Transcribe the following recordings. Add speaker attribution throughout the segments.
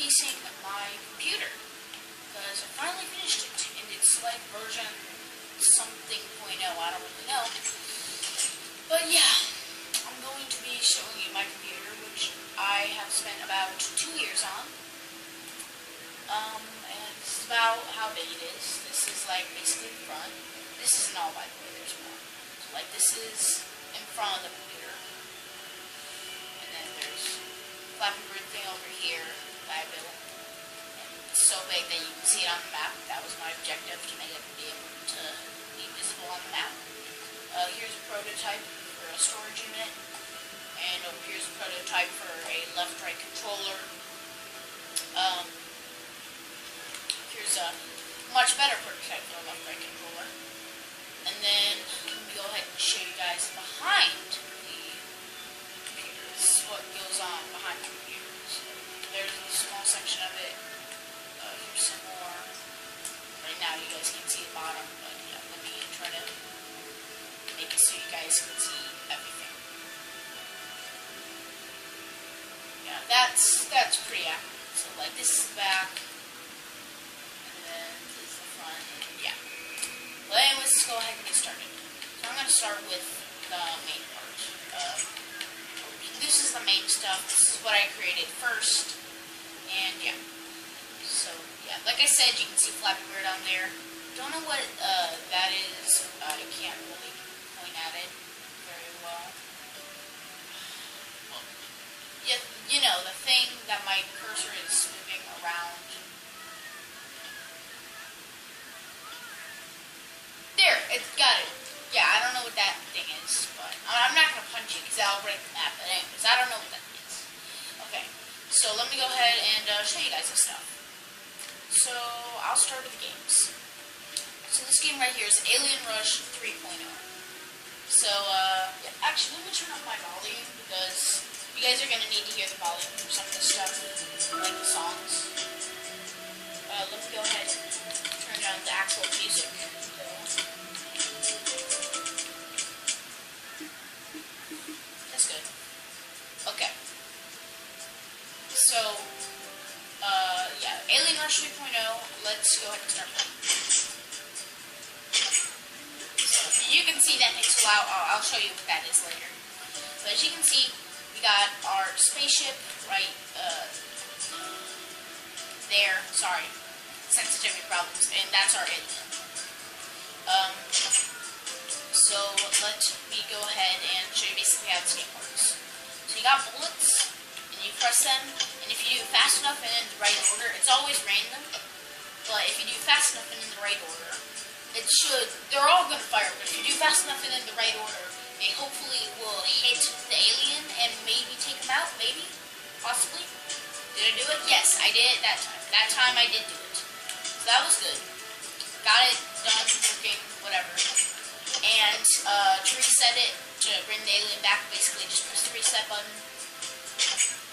Speaker 1: piecing my computer because I finally finished it, and it's like version something .0, I don't really know. But yeah, I'm going to be showing you my computer, which I have spent about 2 years on. And this is about how big it is. This is like basically the front. This isn't all, by the way, there's more. So like this is in front of the computer. And then there's Flappy Bird thing over here that I built. And it's so big that you can see it on the map. That was my objective, to make it be able to be visible on the map. Here's a prototype for a storage unit. And over here's a prototype for a left-right controller. Here's a much better prototype for a left-right controller. And then let me go ahead and show you guys behind the computer. This is what goes on behind the computer. So there's a small section of it. Here's some more. Right now you guys can't see the bottom, but yeah, let me try to make it so you guys can see everything. Yeah, that's pretty accurate. So like this is the back. Yeah. Well, anyways, let's go ahead and get started. So I'm going to start with the main part. This is the main stuff. This is what I created first. And yeah. So, yeah. Like I said, you can see Flappy Bird on there. Don't know what that is. I can't really point at it very well. Well, yeah, you know, the thing that my cursor is moving around. There, it's got it. Yeah, I don't know what that thing is, but I'm not going to punch it because that'll break the map. But anyways, I don't know what that is. Okay, so let me go ahead and show you guys this stuff. So, I'll start with the games. So this game right here is Alien Rush 3.0. So, yeah, actually, let me turn up my volume because you guys are going to need to hear the volume for some of this stuff, like the songs. Let me go ahead and turn down the actual music. That's good. Okay. So, yeah, Alien Rush 3.0, let's go ahead and start playing. So, you can see that pixel out. I'll show you what that is later. But as you can see, we got our spaceship right there. Sorry. Sensitivity problems, and that's our alien. So let me go ahead and show you basically how this game works. So you got bullets, and you press them, and if you do it fast enough and in the right order, it's always random, but if you do it fast enough and in the right order, they're all going to fire, but if you do fast enough and in the right order, they hopefully will hit the alien and maybe take him out, maybe, possibly. Did I do it? Yes, I did it that time. That time I did do it. So that was good. Got it done, working, whatever. And to reset it, to bring the alien back, basically just press the reset button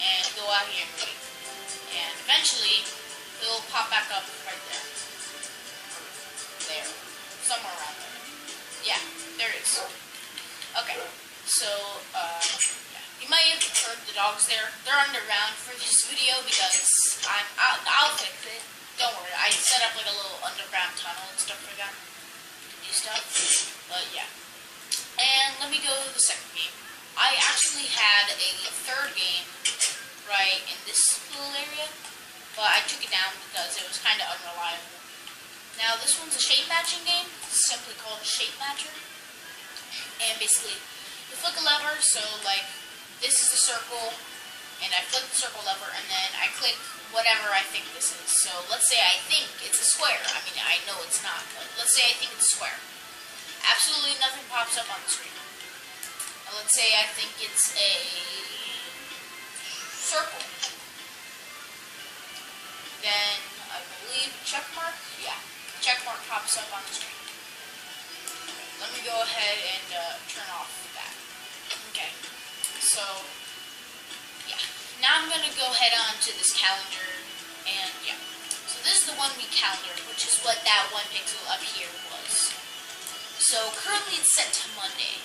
Speaker 1: and go out here and wait. And eventually, it'll pop back up right there. There. Somewhere around there. Yeah, there it is. Okay. So, yeah. You might have heard the dogs there. They're underground for this video because I'll fix it. Don't worry, I set up like a little underground tunnel and stuff for them to do stuff. But yeah. And let me go to the second game. I actually had a third game right in this little area, but I took it down because it was kind of unreliable. Now this one's a shape matching game. It's simply called Shape Matcher. And basically, you flick a lever, so like this is the circle, and I flick the circle lever, and then I click whatever I think this is. So let's say I think it's a square. I mean, I know it's not, but let's say I think it's a square. Absolutely nothing pops up on the screen. And let's say I think it's a circle. Then I believe check mark. Yeah, check mark pops up on the screen. Let me go ahead and turn off that. Okay. So yeah. Now I'm going to go head on to this calendar, and yeah. So this is the 1 week calendar, which is what that one pixel up here was. So currently it's set to Monday.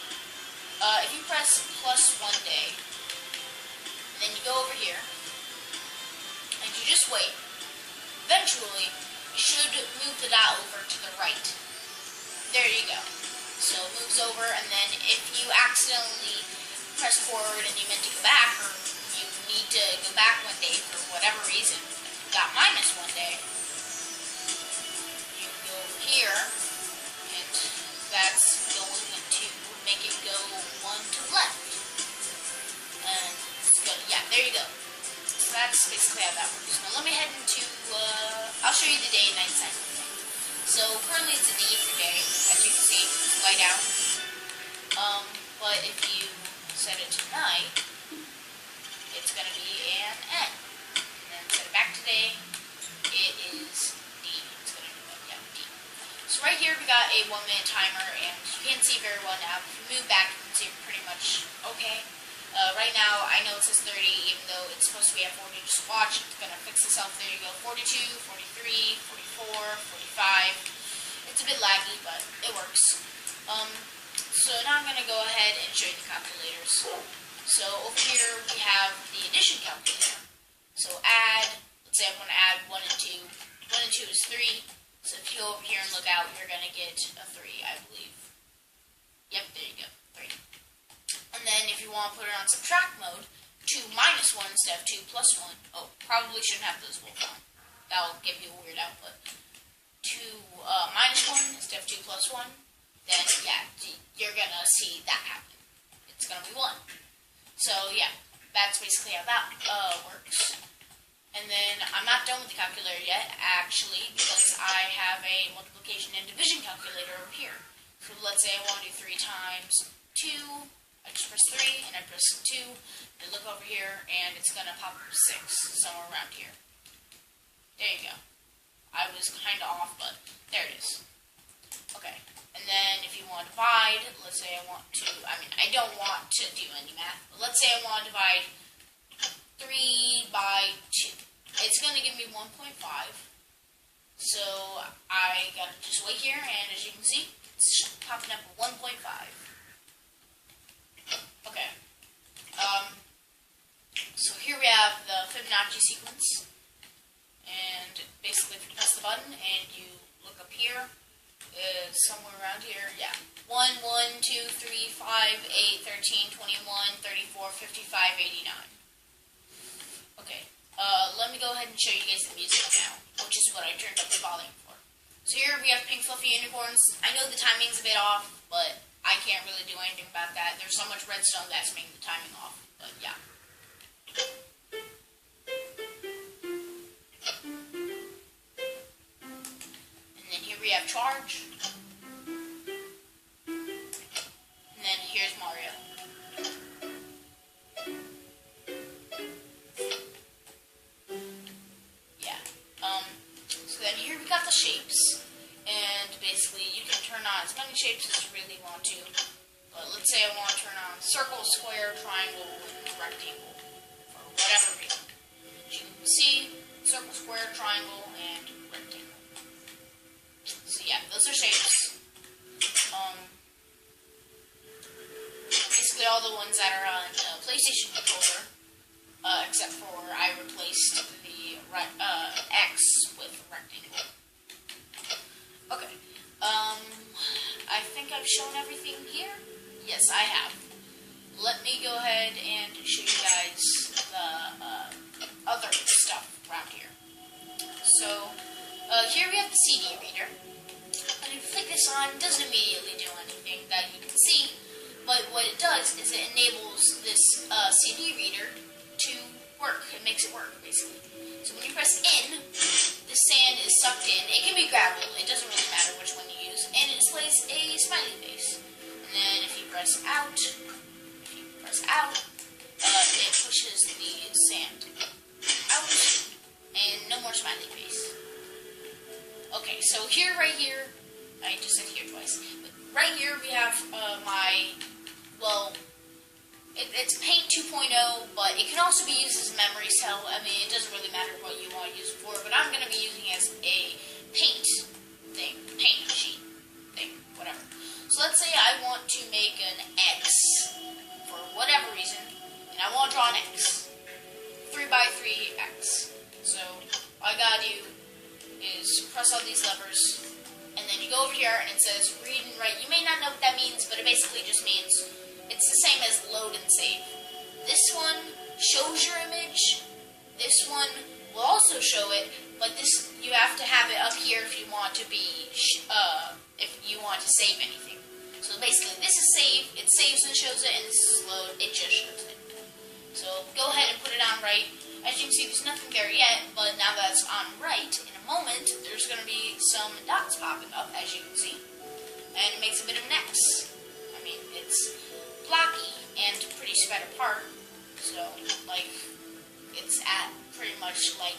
Speaker 1: If you press plus 1 day, and then you go over here, and you just just wait. Eventually, you should move the dot over to the right. There you go. So it moves over, and then if you accidentally press forward and you meant to go back, or you need to go back one day for whatever reason, you got minus one day, you go over here, and that's going to make it go one to the left. And it's good. Yeah, there you go. So that's basically how that works. Now let me head into, I'll show you the day and night cycle thing. So currently it's a D for day, as you can see, it's light out. But if you set it to night, it's going to be an N. And then set it back to day, it is D. It's going to do it, yeah, D. So right here we got a 1 minute timer, and you can't see very well now. If you move back, you can see it pretty much okay. Right now, I know it says 30, even though it's supposed to be at 40. Just watch, it's going to fix itself. There you go, 42, 43, 44, 45. It's a bit laggy, but it works. So now I'm going to go ahead and show you the calculators. So over here, we have the addition calculator. So add, let's say I want to add 1 and 2. 1 and 2 is 3. So if you go over here and look out, you're going to get a 3, I believe. Yep, there you go, 3. And then if you want to put it on subtract mode, 2 minus 1 instead of 2 plus 1. Oh, probably shouldn't have those both on. That'll give you a weird output. 2 minus 1 instead of 2 plus 1. Then, yeah, you're going to see that happen. It's going to be 1. So, yeah, that's basically how that works. And then I'm not done with the calculator yet, actually, because I have a multiplication and division calculator over here. So let's say I want to do 3 times 2. I just press 3, and I press 2, and look over here, and it's going to pop up 6, somewhere around here. There you go. I was kind of off, but there it is. Okay, and then if you want to divide, let's say I want to, I don't want to do any math, but let's say I want to divide 3 by 2. It's going to give me 1.5, so I got to just wait here, and as you can see, it's popping up at 1.5. Okay, so here we have the Fibonacci sequence, and basically if you press the button and you look up here, is somewhere around here, yeah, 1, 1, 2, 3, 5, 8, 13, 21, 34, 55, 89. Okay, let me go ahead and show you guys the music now, which is what I turned up the volume for. So here we have Pink Fluffy Unicorns. I know the timing's a bit off, but I can't really do anything about that. There's so much redstone that's making the timing off, but yeah. And then here we have Charge. And then here's Mario. Yeah. So then here we got the shapes. And basically, you can turn on as many shapes as you really want to. But let's say I want to turn on circle, square, triangle, and rectangle. For whatever reason. As you can see, circle, square, triangle, and rectangle. So yeah, those are shapes. Basically all the ones that are on PlayStation controller. Except for I replaced the X with rectangle. Okay, I think I've shown everything here. Yes, I have. Let me go ahead and show you guys the other stuff around here. So, here we have the CD reader. And if you flick this on, it doesn't immediately do anything that you can see. But what it does is it enables this CD reader to work. It makes it work, basically. So when you press in, the sand is sucked in. It can be gravel. It doesn't really matter which one you use. And it displays a smiley face. And then if you press out, it pushes the sand out. And no more smiley face. Okay, so here, right here, I just said here twice. But right here we have it's Paint 2.0, but it can also be used as a memory cell. I mean, it doesn't really matter what you want to use it for, but I'm going to be using it as a paint sheet thing, whatever. So let's say I want to make an X for whatever reason, and I want to draw an X. 3 by 3 X. So gotta do is press all these levers, and then you go over here and it says read and write. You may not know what that means, but it basically just means it's the same as load and save. This one shows your image. This one will also show it, but this you have to have it up here if you want to be if you want to save anything. So basically, this is save. It saves and shows it, and this is load. It just shows it. So go ahead and put it on right. As you can see, there's nothing there yet, but now that it's on right, in a moment, there's going to be some dots popping up, as you can see. And it makes a bit of an X. I mean, it's blocky and pretty spread apart. So, like, it's at pretty much, like,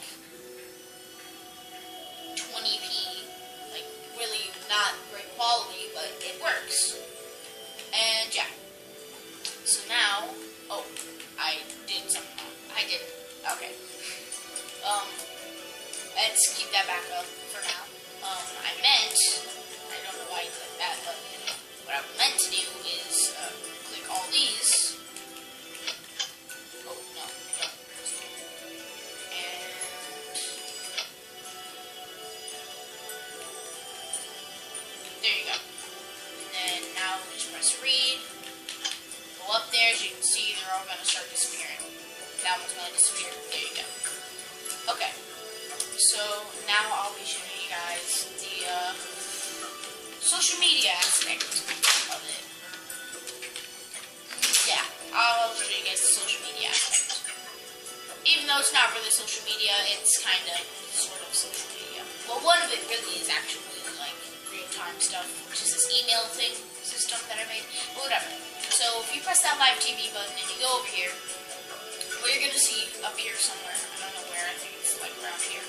Speaker 1: 20p. Like, really not great quality, but it works. And, yeah. So now, oh, I did something wrong. I did. Okay. Let's keep that back up for now. I don't know why I did that, but what I meant to do is click all these. Oh, no. And there you go. And then now just press read. Go up there, as you can see, they're all going to start disappearing. That one's going to disappear. There you go. Okay. So now I'll be showing you guys the social media aspect of it. Yeah, I'll show you guys the social media aspect. Even though it's not really social media, it's kind of sort of social media. Well, one of it really is actually like real-time stuff, which is this email system that I made. But whatever. So if you press that live TV button and you go over here, what you're gonna see up here somewhere, I don't know where, I think it's like around here.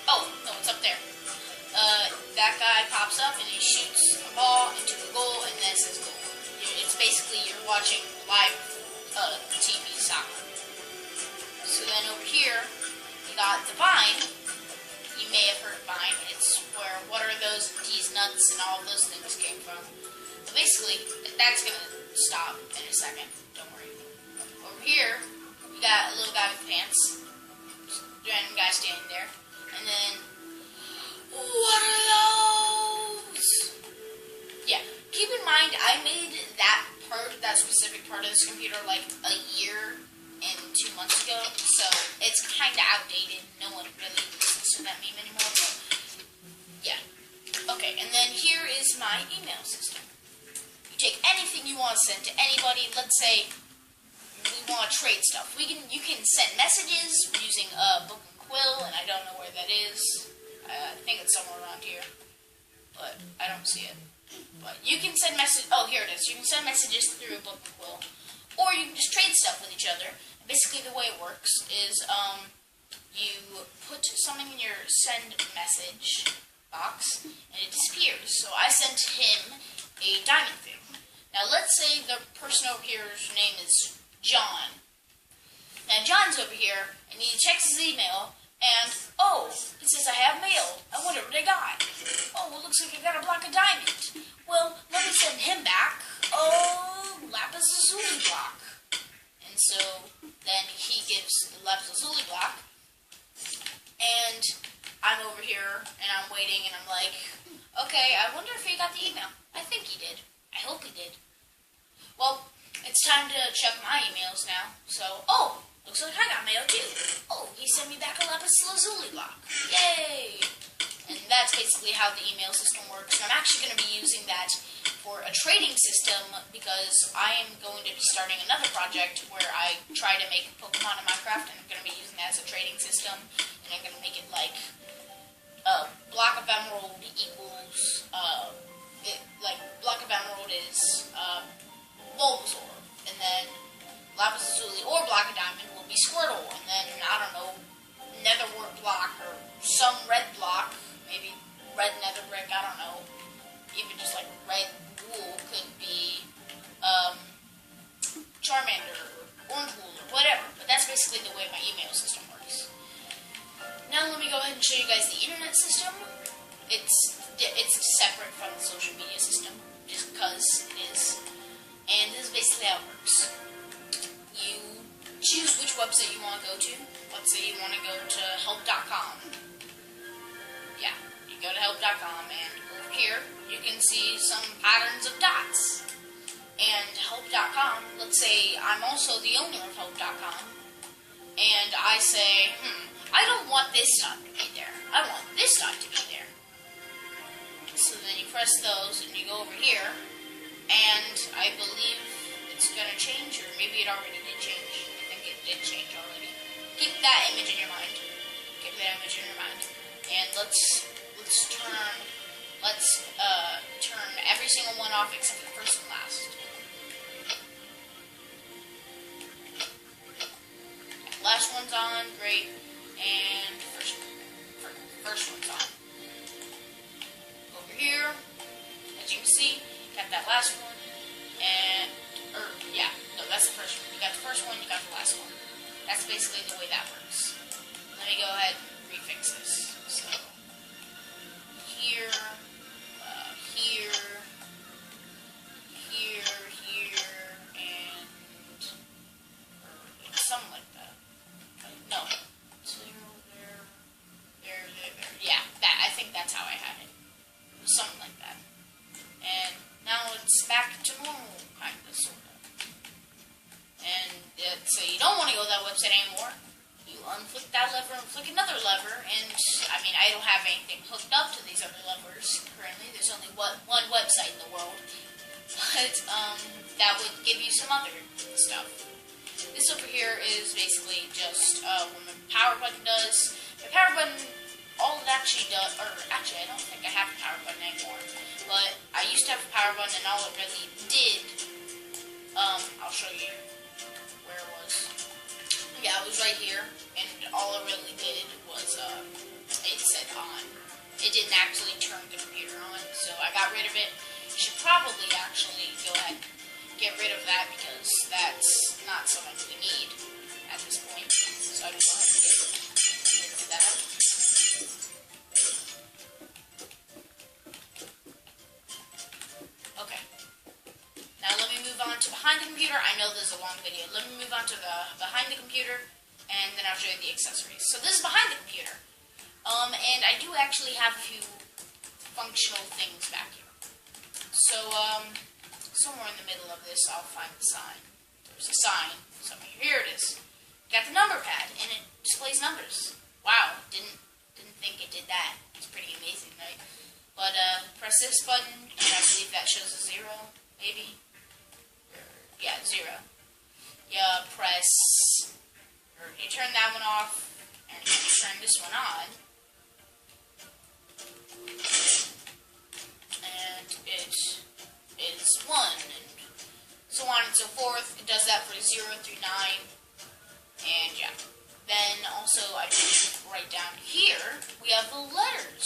Speaker 1: Oh, no, it's up there. That guy pops up and he shoots a ball into a goal and then says goal. It's basically you're watching live TV soccer. So then over here, you got the Vine. You may have heard of Vine. It's where what are those, these nuts and all of those things came from. But basically, that's gonna stop in a second. Don't worry. Over here, you got a little guy with pants. Random guy standing there. And then, what are those? Yeah, keep in mind, I made that specific part of this computer like a year and 2 months ago, so it's kind of outdated. No one really listens to that meme anymore, but yeah. Okay, and then here is my email system. You take anything you want to send to anybody. Let's say we want to trade stuff. You can send messages using Book and Quill, and I don't know where that is. I think it's somewhere around here, but I don't see it. But you can send oh, here it is. You can send messages through Book and Quill, or you can just trade stuff with each other. Basically, the way it works is you put something in your send message box, and it disappears. So I sent him a diamond thing. Now, let's say the person over here's name is John. Now, John's over here, and he checks his email, and, oh, it says I have mail. I wonder what I got. Oh, it looks like I got a block of diamond. Well, let me send him back, lapis lazuli block. And so, then he gives the lapis lazuli block, and I'm over here, and I'm waiting, and I'm like, okay, I wonder if he got the email. I think he did. I hope he did. Well, it's time to check my emails now. So, oh, looks like I got mail too. Oh, he sent me back a lapis lazuli block. Yay! And that's basically how the email system works. And I'm actually going to be using that for a trading system because I am going to be starting another project where I try to make Pokemon in Minecraft, and I'm going to be using that as a trading system. And I'm going to make it like block of emerald equals block of emerald is Bulbasaur, and then lapis lazuli or block of diamond will be Squirtle, and then I don't know, netherwort block or some red block, maybe red nether brick, I don't know, even just like red wool could be Charmander or orange wool or whatever. But that's basically the way my email system works. Now let me go ahead and show you guys the internet system. It's separate from the social media system, just because it is. And this is basically how it works. You choose which website you want to go to. Let's say you want to go to help.com. Yeah, you go to help.com, and over here you can see some patterns of dots. And help.com, let's say I'm also the owner of help.com, and I say, I don't want this dot to be there. I want this dot to be there. So then you press those, and you go over here, and I believe it's going to change, or maybe it already did change. I think it did change already. Keep that image in your mind. Keep that image in your mind. And let's turn every single one off except for the first and last. Last one's on, great, and first one's on. Over here, as you can see, got that last one, and, no, that's the first one. You got the first one, you got the last one. That's basically the way that works. Let me go ahead and refix this. So, here, and something like that. No, 0, there. Yeah, I think that's how I had it. Something like that. And now it's back to normal, kind of, sort of. And let's say you don't want to go to that website anymore. You unflick that lever and flick another lever, and I don't have anything hooked up to these other levers currently. There's only one website in the world, but that would give you some other stuff. This over here is basically just what my power button does. My power button, all it actually does, or actually I don't think I have a power button anymore, but I used to have a power button, and all it really did, I'll show you where it was. Yeah, it was right here, and all it really did was, it said on. It didn't actually turn the computer on, so I got rid of it. You should probably actually go ahead and get rid of that, because that's not something we need at this point. So I can go ahead and get rid of that. Okay. Now let me move on to behind the computer. I know this is a long video. Let me move on to the behind the computer, and then I'll show you the accessories. So this is behind the computer. And I do actually have a few functional things back here. So, somewhere in the middle of this, I'll find the sign. There's a sign. Somewhere here it is. Got the number pad, and it displays numbers. Wow, didn't think it did that. It's pretty amazing, right? But press this button, and I believe that shows a 0, maybe. Yeah, 0. You press, or you turn that one off, and you turn this one on. And it is 1, and so on and so forth. It does that for 0 through 9, and yeah. Then also, I believe right down here, we have the letters,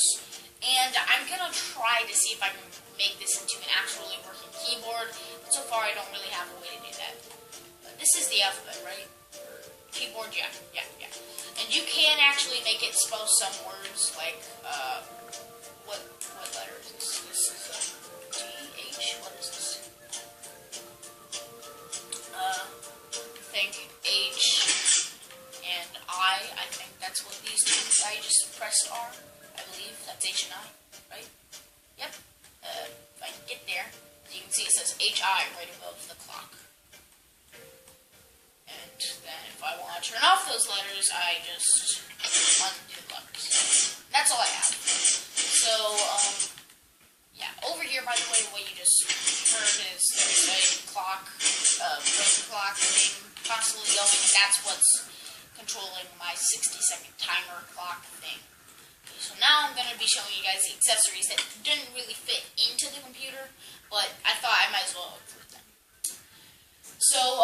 Speaker 1: and I'm gonna try to see if I can make this into an actually working keyboard, but so far I don't really have a way to do that. But this is the alphabet, right? Keyboard, yeah. And you can actually make it spell some words, like, what letter is this? This is T-H, what is this? I think H and I think that's what these two I just pressed are. I believe that's H and I, right? Yep. If I can get there, you can see it says H-I right above the clock. And then if I want to turn off those letters, I just undo the letters. That's all I have. So, yeah, over here, by the way, what you just heard is there's a clock, broken clock thing constantly going. That's what's controlling my 60-second timer clock thing. Okay, so now I'm going to be showing you guys the accessories that didn't really fit into the computer, but I thought I might as well include them. So,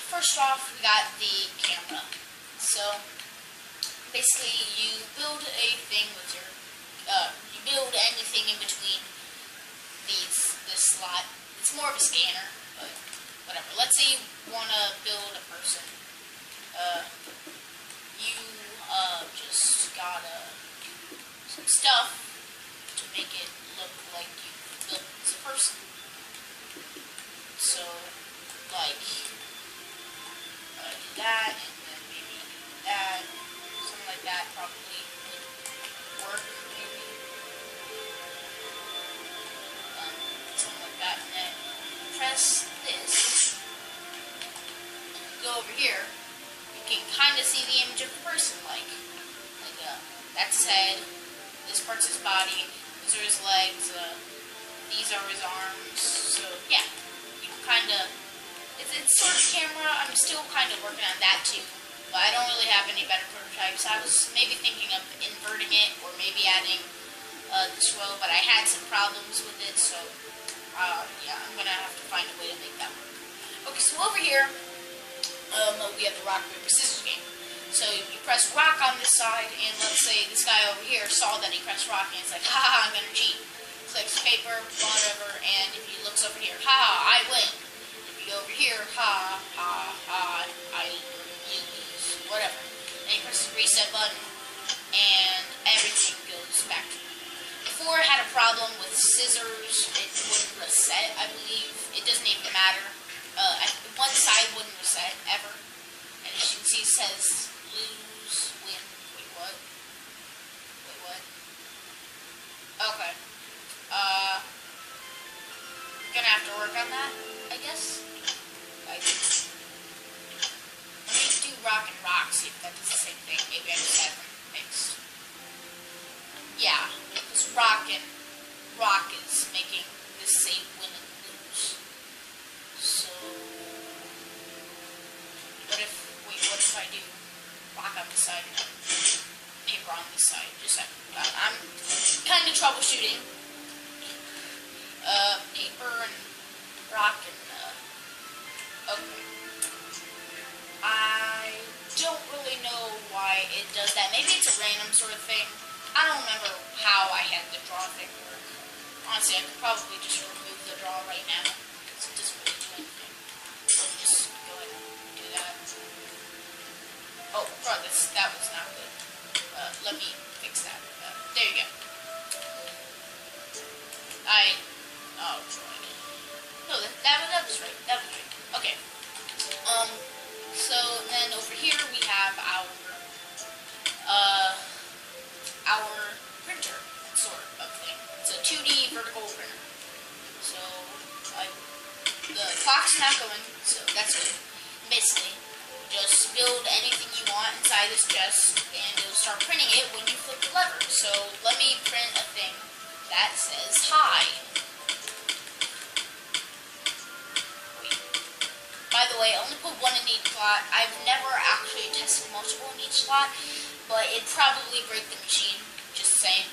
Speaker 1: first off, we got the camera. So, basically, you build a thing with your, you build anything in between this slot. It's more of a scanner, but whatever. Let's say you want to build a person. You, just gotta do some stuff to make it look like you built as a person. So, like, do that, and then maybe that, something like that probably would work, maybe. Something like that, and then press this, and go over here. You can kind of see the image of the person, like that's his head, this part's his body, these are his legs, these are his arms. So yeah, you kind of, it's sort of camera. I'm still kind of working on that too, but I don't really have any better prototypes. I was maybe thinking of inverting it or maybe adding this row, but I had some problems with it, so yeah, I'm gonna have to find a way to make that work. Okay, so over here, we have the rock, paper, scissors game. So you press rock on this side, and let's say this guy over here saw that he pressed rock, and he's like, haha, I'm gonna cheat. Clicks paper, whatever, and if he looks over here, haha, I win. If you go over here, ha, ha, ha, I lose, whatever. Then you press the reset button, and everything goes back to normal. Before I had a problem with scissors, it wouldn't reset, I believe. It doesn't even matter. One side wouldn't reset, ever. And as you can see, it says lose, win. Wait, what? Wait, what? Okay. I'm gonna have to work on that, I guess. Let me do rock and rock, see if that does the same thing. Maybe I just have them mixed. Yeah, because rock is making this same win and lose. So, what if I do rock on this side and paper on this side? Just a second. I'm kind of troubleshooting. Paper and rock and, okay. I don't really know why it does that. Maybe it's a random sort of thing. I don't remember how I had the draw thing work. Honestly, I could probably just remove the draw right now, because it doesn't really do anything. So just go ahead and do that. Oh, bro, that was not good. Let me fix that. There you go. Oh, no, that was right. That was right. Okay. So then over here we have our printer sort of thing. It's a 2D vertical printer. So the clock's not going, so that's good. Basically, just build anything you want inside this chest, and it'll start printing it when you flip the lever. So let me print a thing that says hi. By the way, I only put one in each slot. I've never actually tested multiple in each slot, but it'd probably break the machine. Just saying.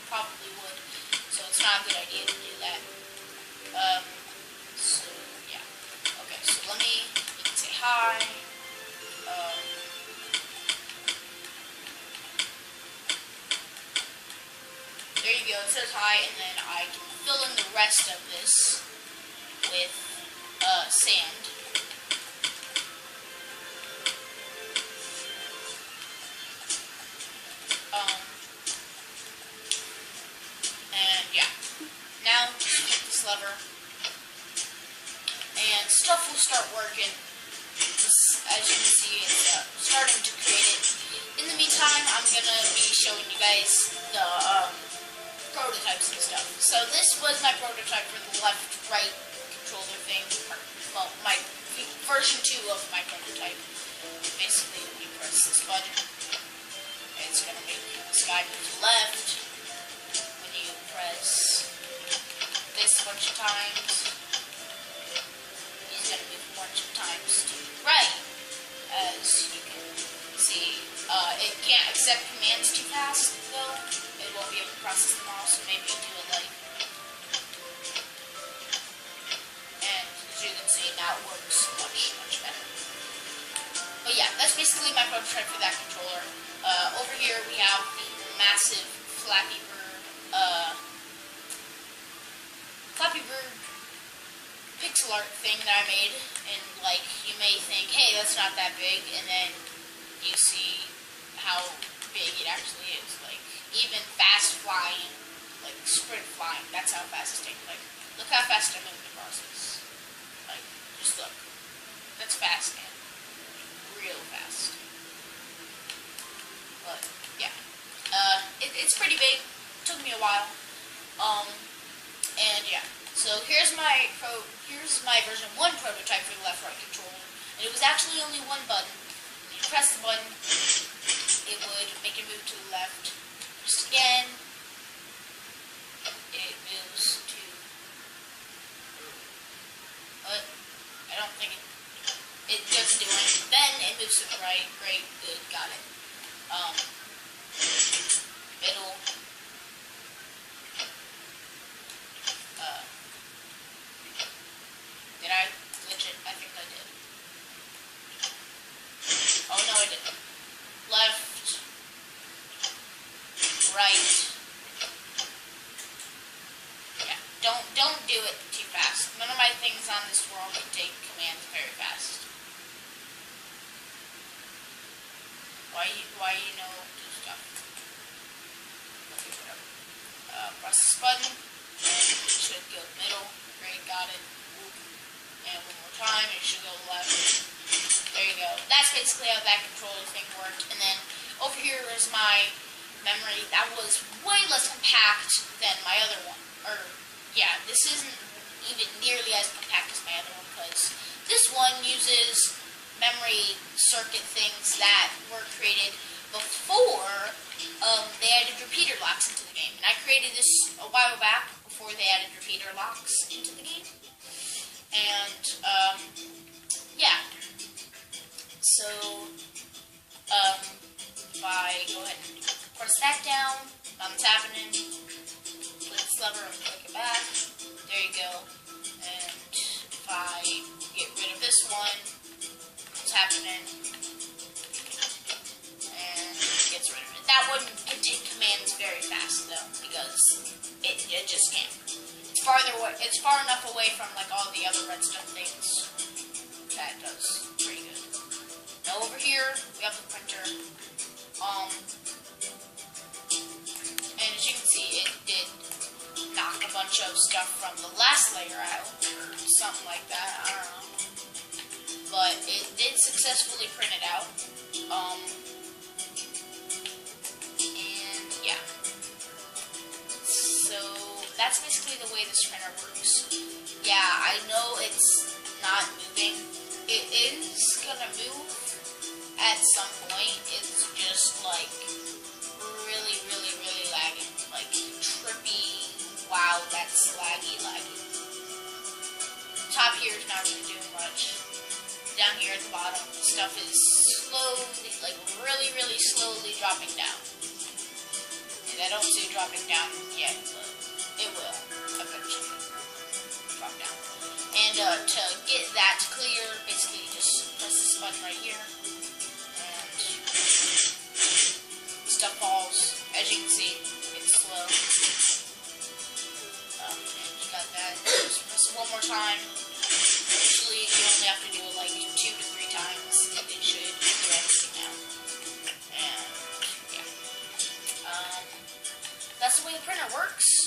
Speaker 1: Probably would. So it's not a good idea to do that. So, yeah. Okay, so you can say hi. There you go, it says hi, and then I can fill in the rest of this with sand. And yeah, now just hit this lever, and stuff will start working. As you can see, it's starting to create it. In the meantime, I'm gonna be showing you guys the prototypes and stuff. So this was my prototype for the left-right controller thing. Well, my version 2 of my prototype. Basically, when you press this button, it's going to make this guy move to the left. When you press this a bunch of times, he's going to move a bunch of times to the right. As you can see, it can't accept commands too fast, though. It won't be able to process them all, so maybe do it like. And as you can see, now it works much, much better. But yeah, that's basically my prototype for that controller. Over here we have the massive Flappy Bird pixel art thing that I made, and like you may think, hey, that's not that big, and then you see how big it actually is. Like even fast flying, like sprint flying, that's how fast it's taking. Like look how fast I move in the process. Like just look, that's fast, man. real fast. But yeah, it's pretty big. Took me a while. And yeah. So here's my version 1 prototype for the left-right controller. And it was actually only one button. When you press the button, it would make it move to the left. Just again, it moves to. What? I don't think it doesn't do anything. Then it moves to the right. Great, good, got it. Middle. Did I glitch it? I think I did. Oh no, I didn't. Left, right. Yeah, don't do it too fast. None of my things on this world can take commands very fast. Why you know do stuff? Okay, whatever. Press this button, and it should go middle. Great, got it. And one more time, it should go left. There you go. That's basically how that controller thing worked. And then over here is my memory. That was way less compact than my other one. Or, yeah, this isn't even nearly as compact as my other one, because this one uses memory circuit things that were created before they added repeater locks into the game. And I created this a while back, before they added repeater locks into the game. And, yeah. So, if I go ahead and press that down, nothing's happening. Click this lever and click it back. There you go. And if I get rid of this one, what's happening? And it gets rid of it. That one can take commands very fast, though, because it just can't. It's far enough away from like all the other Redstone things that it does pretty good. Now over here we have the printer. And as you can see, it did knock a bunch of stuff from the last layer out, or something like that. I don't know. But it did successfully print it out. And yeah. So that's basically the way this printer works. Yeah, I know it's not moving. It is gonna move at some point. It's just like really, really, really lagging. Like trippy. Wow, that's laggy. Top here is not really doing much. Down here at the bottom, stuff is slowly, like really, really slowly dropping down. And I don't see it dropping down yet, but it will eventually drop down. And to get that clear, basically just press this button right here, and stuff falls. As you can see, it's slow. And you got that. Just press it one more time. Usually you only have to do it like 2 to 3 times, and it should do everything now. And yeah. That's the way the printer works.